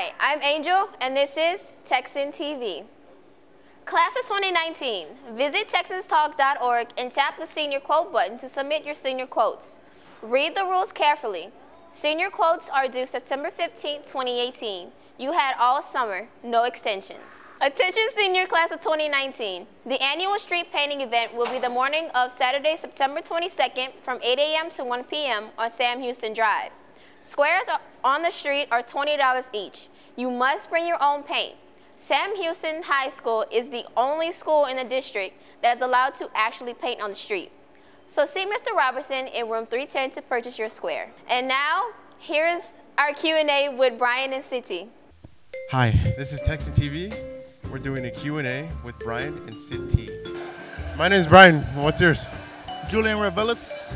Hi, I'm Angel, and this is TexanTV. Class of 2019, visit TexansTalk.org and tap the Senior Quote button to submit your senior quotes. Read the rules carefully. Senior quotes are due September 15, 2018. You had all summer, no extensions. Attention senior class of 2019. The annual street painting event will be the morning of Saturday, September 22nd from 8 a.m. to 1 p.m. on Sam Houston Drive. Squares on the street are $20 each. You must bring your own paint. Sam Houston High School is the only school in the district that is allowed to actually paint on the street. So see Mr. Robertson in room 310 to purchase your square. And now, here's our Q&A with Brian and City. Hi, this is TexanTV. We're doing a Q&A with Brian and City. My name is Brian. What's yours? Julian Revelis.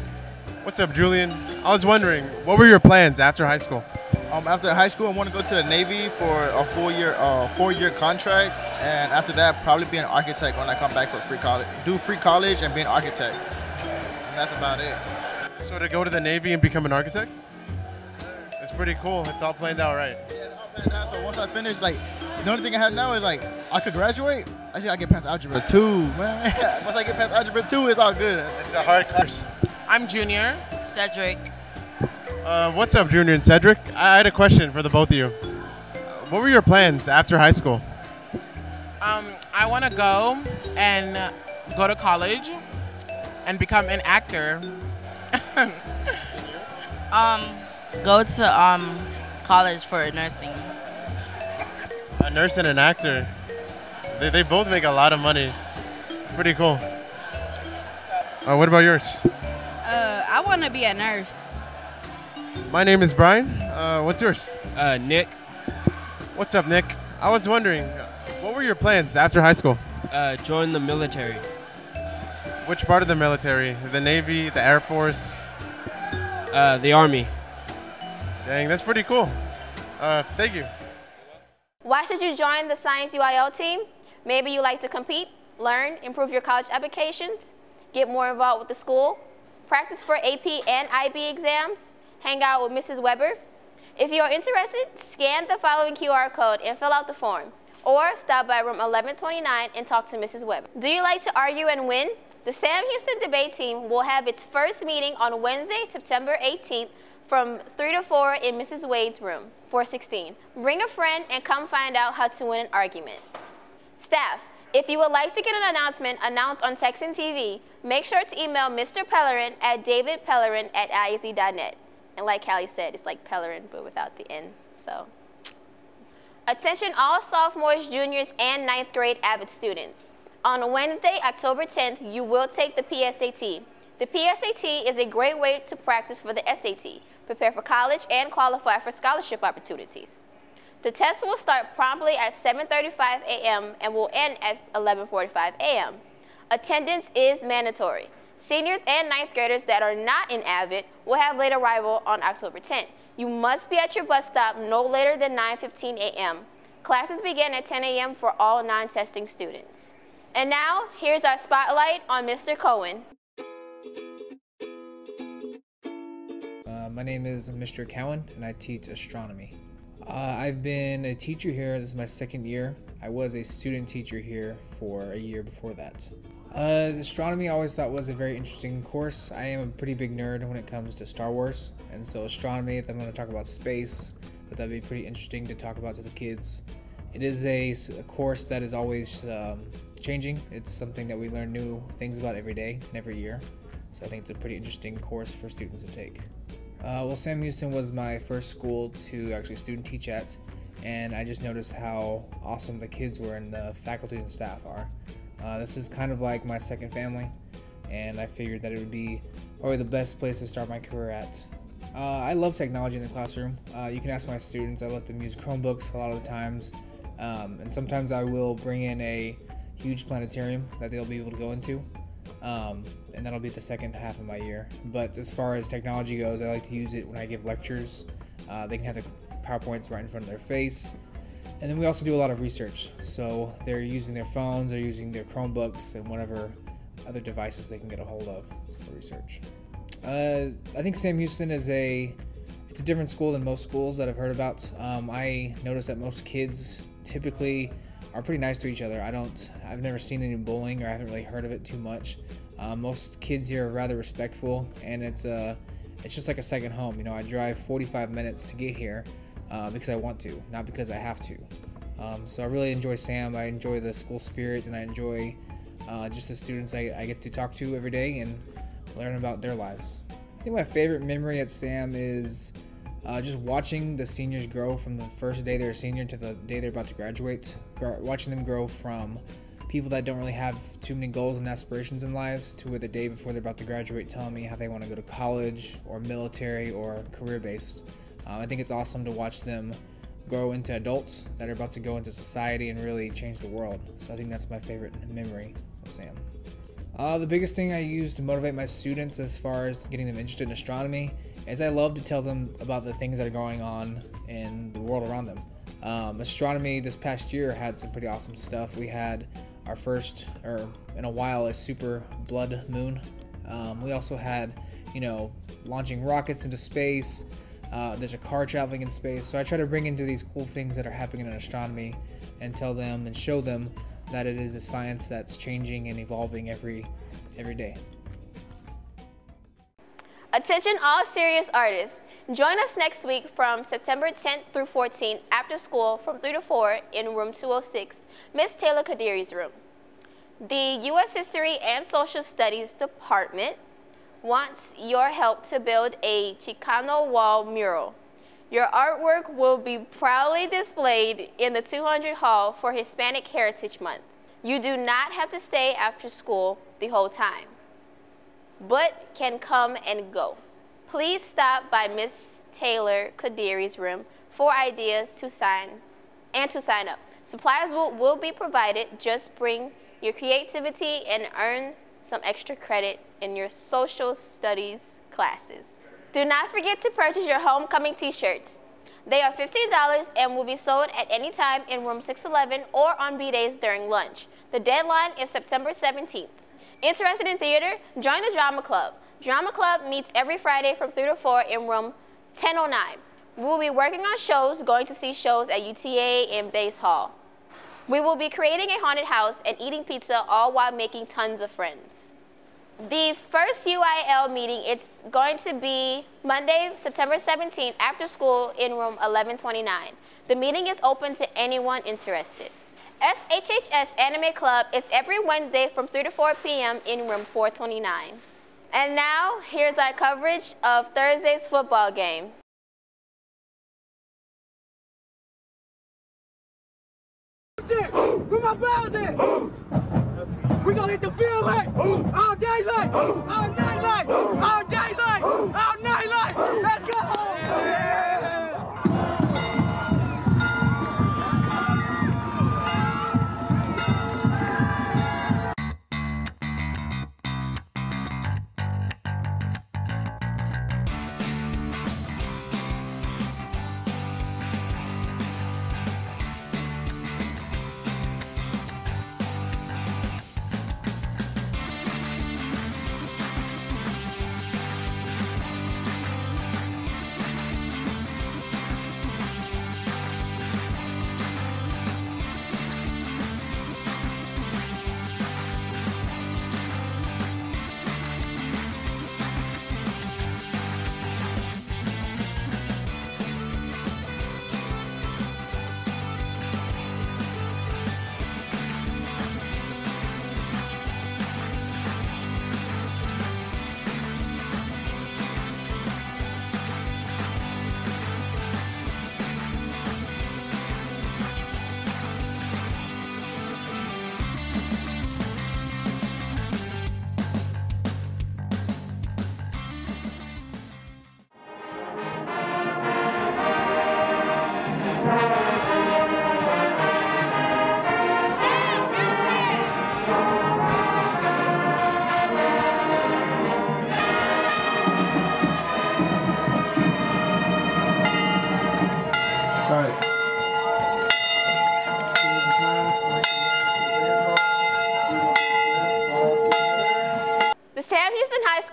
What's up, Julian? I was wondering, what were your plans after high school? After high school, I want to go to the Navy for a four-year contract, and after that, probably be an architect when I come back for free college. Do free college and be an architect. And that's about it. So to go to the Navy and become an architect? It's pretty cool. It's all planned out right. Yeah, it's all planned out. So once I finish, like, the only thing I have now is like I could graduate. Actually, I get past algebra 2, man. Once I get past algebra 2, it's all good. It's a hard course. I'm Junior, Cedric. What's up, Junior and Cedric? I had a question for the both of you. What were your plans after high school? I want to go to college and become an actor. Go to college for nursing. A nurse and an actor. They both make a lot of money. It's pretty cool. What about yours? I want to be a nurse. My name is Brian. What's yours? Nick. What's up, Nick? I was wondering, what were your plans after high school? Join the military. Which part of the military? The Navy, the Air Force? The Army. Dang, that's pretty cool. Thank you. Why should you join the Science UIL team? Maybe you like to compete, learn, improve your college applications, get more involved with the school, practice for AP and IB exams, hang out with Mrs. Weber. If you are interested, scan the following QR code and fill out the form, or stop by room 1129 and talk to Mrs. Weber. Do you like to argue and win? The Sam Houston debate team will have its first meeting on Wednesday, September 18th from 3 to 4 in Mrs. Wade's room, 416. Bring a friend and come find out how to win an argument. Staff, if you would like to get an announcement announced on TexanTV, make sure to email Mr. Pellerin at davidpellerin@isd.net. And like Callie said, it's like Pellerin, but without the N, so. Attention all sophomores, juniors, and 9th grade AVID students. On Wednesday, October 10th, you will take the PSAT. The PSAT is a great way to practice for the SAT, prepare for college, and qualify for scholarship opportunities. The test will start promptly at 7:35 a.m. and will end at 11:45 a.m. Attendance is mandatory. Seniors and 9th graders that are not in AVID will have late arrival on October 10th. You must be at your bus stop no later than 9:15 a.m. Classes begin at 10 a.m. for all non-testing students. And now, here's our spotlight on Mr. Cohen. My name is Mr. Cowan, and I teach astronomy. I've been a teacher here. This is my second year. I was a student teacher here for a year before that. Astronomy I always thought was a very interesting course. I am a pretty big nerd when it comes to Star Wars, and so astronomy, if I'm going to talk about space, but that'd be pretty interesting to talk about to the kids. It is a course that is always changing. It's something that we learn new things about every day and every year. So I think it's a pretty interesting course for students to take. Well, Sam Houston was my first school to actually student teach at, and I just noticed how awesome the kids were and the faculty and staff are. This is kind of like my second family, and I figured that it would be probably the best place to start my career at. I love technology in the classroom. You can ask my students. I let them use Chromebooks a lot of the times, and sometimes I will bring in a huge planetarium that they'll be able to go into. And that'll be the second half of my year. But as far as technology goes, I like to use it when I give lectures. They can have the PowerPoints right in front of their face. And then we also do a lot of research. So they're using their phones, they're using their Chromebooks, and whatever other devices they can get a hold of for research. I think Sam Houston is it's a different school than most schools that I've heard about. I noticed that most kids typically are pretty nice to each other. I've never seen any bullying, or I haven't really heard of it too much. Most kids here are rather respectful, and it's just like a second home. You know, I drive 45 minutes to get here because I want to, not because I have to. So I really enjoy Sam. I enjoy the school spirit, and I enjoy just the students I get to talk to every day and learn about their lives. I think my favorite memory at Sam is just watching the seniors grow from the first day they're a senior to the day they're about to graduate. Watching them grow from people that don't really have too many goals and aspirations in lives to where the day before they're about to graduate telling me how they want to go to college or military or career-based. I think it's awesome to watch them grow into adults that are about to go into society and really change the world. So I think that's my favorite memory of Sam. The biggest thing I use to motivate my students as far as getting them interested in astronomy is I love to tell them about the things that are going on in the world around them. Astronomy this past year had some pretty awesome stuff. We had our first, or in a while, a super blood moon. We also had, launching rockets into space. There's a car traveling in space. So I try to bring into these cool things that are happening in astronomy and tell them and show them that it is a science that's changing and evolving every day. Attention all serious artists. Join us next week from September 10th through 14th after school from 3 to 4 in room 206, Miss Taylor Kadiri's room. The U.S. History and Social Studies Department wants your help to build a Chicano wall mural. Your artwork will be proudly displayed in the 200 Hall for Hispanic Heritage Month. You do not have to stay after school the whole time, but can come and go. Please stop by Miss Taylor Kadiri's room for ideas to sign up. Supplies will be provided. Just bring your creativity and earn some extra credit in your social studies classes. Do not forget to purchase your homecoming t-shirts. They are $15 and will be sold at any time in room 611 or on B-days during lunch. The deadline is September 17th. Interested in theater? Join the Drama Club. Drama Club meets every Friday from 3 to 4 in room 1009. We will be working on shows, going to see shows at UTA and Bass Hall. We will be creating a haunted house and eating pizza, all while making tons of friends. The first UIL meeting is going to be Monday, September 17th after school in room 1129. The meeting is open to anyone interested. SHHS Anime Club is every Wednesday from 3 to 4 p.m. in room 429. And now, here's our coverage of Thursday's football game. Where my balls at? We gonna hit the field like all day like all night like all day like all night like. Let's go!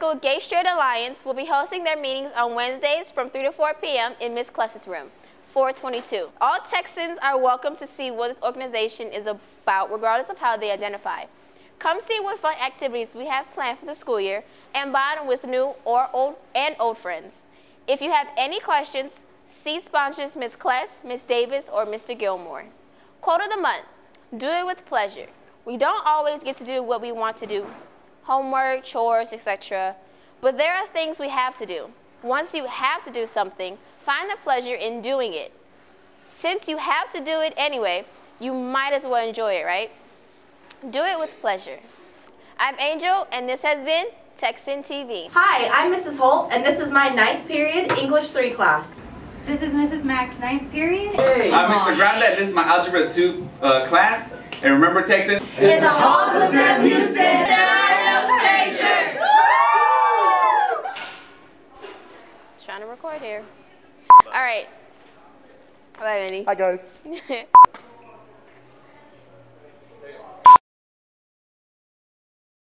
School Gay Straight Alliance will be hosting their meetings on Wednesdays from 3 to 4 p.m. in Ms. Kless's room, 422. All Texans are welcome to see what this organization is about, regardless of how they identify. Come see what fun activities we have planned for the school year and bond with new or old friends. If you have any questions, see sponsors Ms. Kless, Ms. Davis, or Mr. Gilmore. Quote of the month: do it with pleasure. We don't always get to do what we want to do, homework, chores, etc. But there are things we have to do. Once you have to do something, find the pleasure in doing it. Since you have to do it anyway, you might as well enjoy it, right? Do it with pleasure. I'm Angel, and this has been TexanTV. Hi, I'm Mrs. Holt, and this is my 9th period English 3 class. This is Mrs. Max, 9th period. Hey. I'm Mr. Granda, this is my Algebra 2 class. And remember, Texan? In the halls of Sam Houston, there are no strangers. Trying to record here. All right. Bye, Minnie. Hi, guys.